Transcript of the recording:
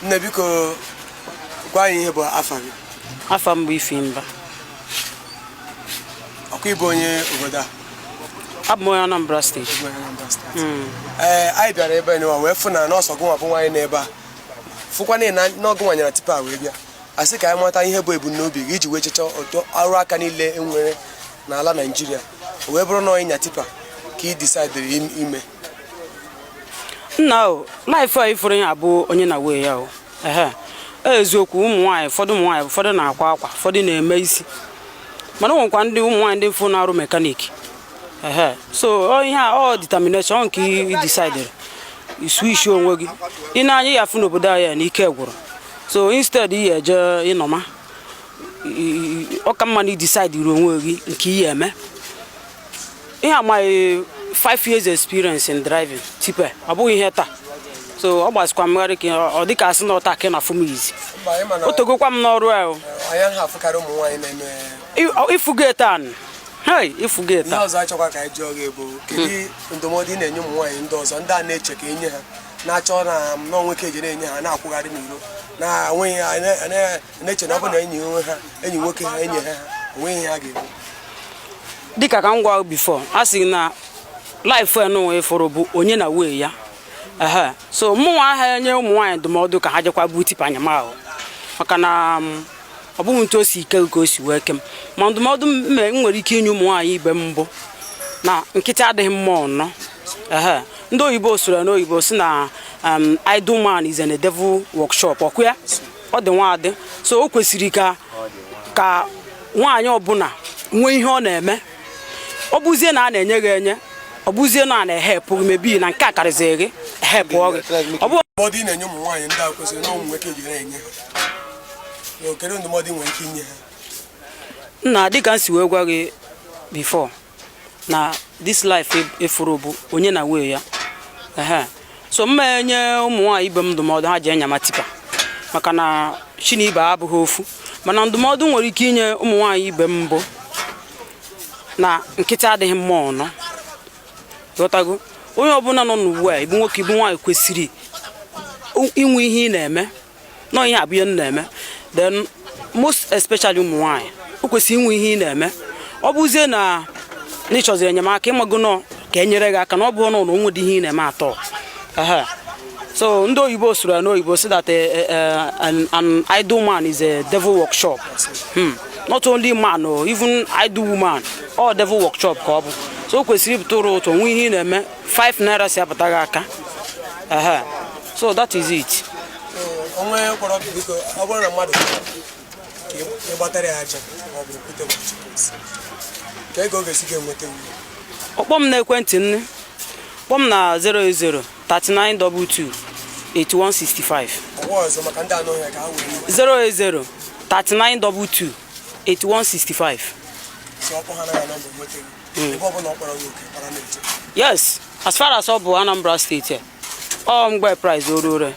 Nne biko gwa anyị ihe bụ afa gị. Afa m bụ Ifemba. Ọkụ ịbụ onye obodo a? Abụ m onye Anambra steeti. Anyị bịara ebe a wee fụ na nọọsụ ọgụnwa bụ nwaanyị n'ebe a. Fụkwa na n'ọgụnwa nyere tipa wee bịa. Asị ka anyị mata ihe bụ ebumnobi gị iji wee chechaa ọtọ ọrụ aka niile enwere n'ala Naịjirịa. Wee bụrụ na ịnya tipa ka ị disaidịrị ime. Nna o, laịfụ a ifuru ya abụ onye na wee ya o. Eziokwu ụmụ nwaanyị, ụfọdụ na-akwa akwa, ụfọdụ na-eme isi. Mana ọ nwekwa ndị ụmụ nwaanyị ndị mfu na-arụ mekaniki. So ihe a ọ determination nke ị disaidịrị iswishi onwe gị. Ị na-anya ya afụ n'obodo anyị na ike gwụrụ. So instead ị eje ịnọma ọ ka mma na ị disaidịrị onwe gị nke ị eme. Ihe amaghị 5 years experience in driving tipe ọ bụghị ihe taa. So ọ gbasikwa mmegharị ka ọ dị ka asị na ọta ka na afụ m izi. O togokwa m n'ọrụ ahụ. Ifugo etan. Ifugo etan. Ihe ọzọ achọkwa ka anyị jụọ gị bụ kedu ndụmọdụ ị na-enye ụmụ nwaanyị ndị ọzọ ndị a na-eche ka enye ha na-achọ na nọọ nwoke eji na-enye ha na-akwụgharị n'iro na onweghị na-eche na ọ bụ na enyi nwoke ha enye ha onweghị ihe ha ga-ebu. Dịka ka m gwa before a sị na life enwe fọrọ bụ onye na wee ya. So mụnwa aha enye ụmụ nwaanyị ndụmọdụ ka ha jekwa bụ tipa anyamahụ maka na ọ bụghị ntu o si ike ka o si wee kem ma ndụmọdụ m nwere ike inye ụmụ nwaanyị ibe m mbụ na nkịtị adịghị mma ọnọ. Ndị oyibo soro n'oyibo si na idle man is in a devil workshop ọkụ ya ọ dị nwaadị. So o kwesịrị ka nwaanyị ọbụla nwee ihe ọ na-eme. Ọ bụzie na a na-enye gị enye ọ bụzie na a na-ehepụ gị mebi na nke a karịzịrị gị ehepụọ gị. Ọ bụ ndụmọdụ ị na-enye ụmụ nwaanyị ndị a kwesịrị na ụmụ nwoke ji na-enye ha. Kedu ndụmọdụ nwere ike inye ha? Nna dịka m si wee gwa gị before na this life efuru bụ onye na wee ya. So mma enye ụmụ nwaanyị ibe m ndụmọdụ ha ji enyama tipa maka na chi na ibe abụghị ofu. Mana ndụmọdụ nwere ike inye ụmụ nwaanyị ibe m mbụ na nkịtị adịghị mma ọnọ. Ghọtago onye ọbụla nọ n'ugbu a ịbụ nwoke ịbụ nwaanyị kwesịrị inwe ihe ị na-eme nọ ihe abụ ihe na-eme. Then most especially ụmụ nwaanyị o kwesịrị inwe ihe ị na-eme. Ọ bụzie na ịchọziri enyemaka ịmago nọ ka e nyere gị aka na ọ bụrụ na onwe dị ihe ị na-eme atọ. So ndị oyibo soro n'oyibo si that an idle man is a devil workshop. Not only man or even idle woman or devil workshop ka ọ bụ. So o kwesịrị ibutụrụ ụtọ nwe ihe ị na-eme 5 naira si apụta gị aka. So that is it. Onwe kpọrọ biko ọ bụrụ na mmadụ ka ịgbatara ya aja ma ọ bụ okwute ka ego ga-esi ga-enweta uru. Ọkpọ m na ekwentị nne kpọọ m na 00 3922 8165. Ọzọ maka ndị anọ ya ka ha were 00 3922 8165. So ọkpọ ha na ya nọmba nweta ebe ọ bụla ọ kpọrọ gị oke para na-eche. Yes, as far as ọ bụ Anambra State ọ mgbe price orure.